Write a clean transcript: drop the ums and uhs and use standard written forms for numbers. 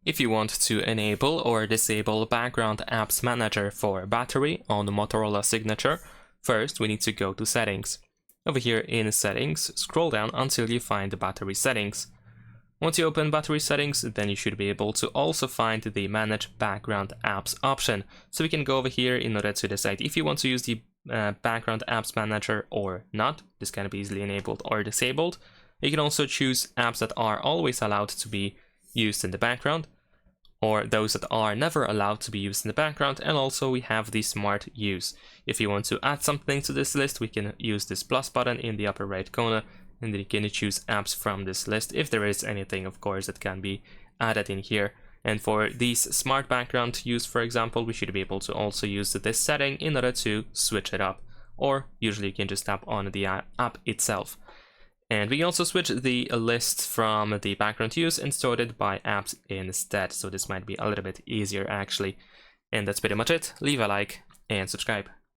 If you want to enable or disable Background Apps Manager for battery on the Motorola Signature, first we need to go to Settings. Over here in Settings, scroll down until you find the battery settings. Once you open battery settings, then you should be able to also find the Manage Background Apps option. So we can go over here in order to decide if you want to use the Background Apps Manager or not. This can be easily enabled or disabled. You can also choose apps that are always allowed to be used in the background, or those that are never allowed to be used in the background, and also we have the Smart Use. If you want to add something to this list, we can use this plus button in the upper right corner, and then you can choose apps from this list, if there is anything, of course, that can be added in here. And for these Smart Background Use, for example, we should be able to also use this setting in order to switch it up, or usually you can just tap on the app itself. And we can also switch the list from the background use and sort it by apps instead. So this might be a little bit easier actually. And that's pretty much it. Leave a like and subscribe.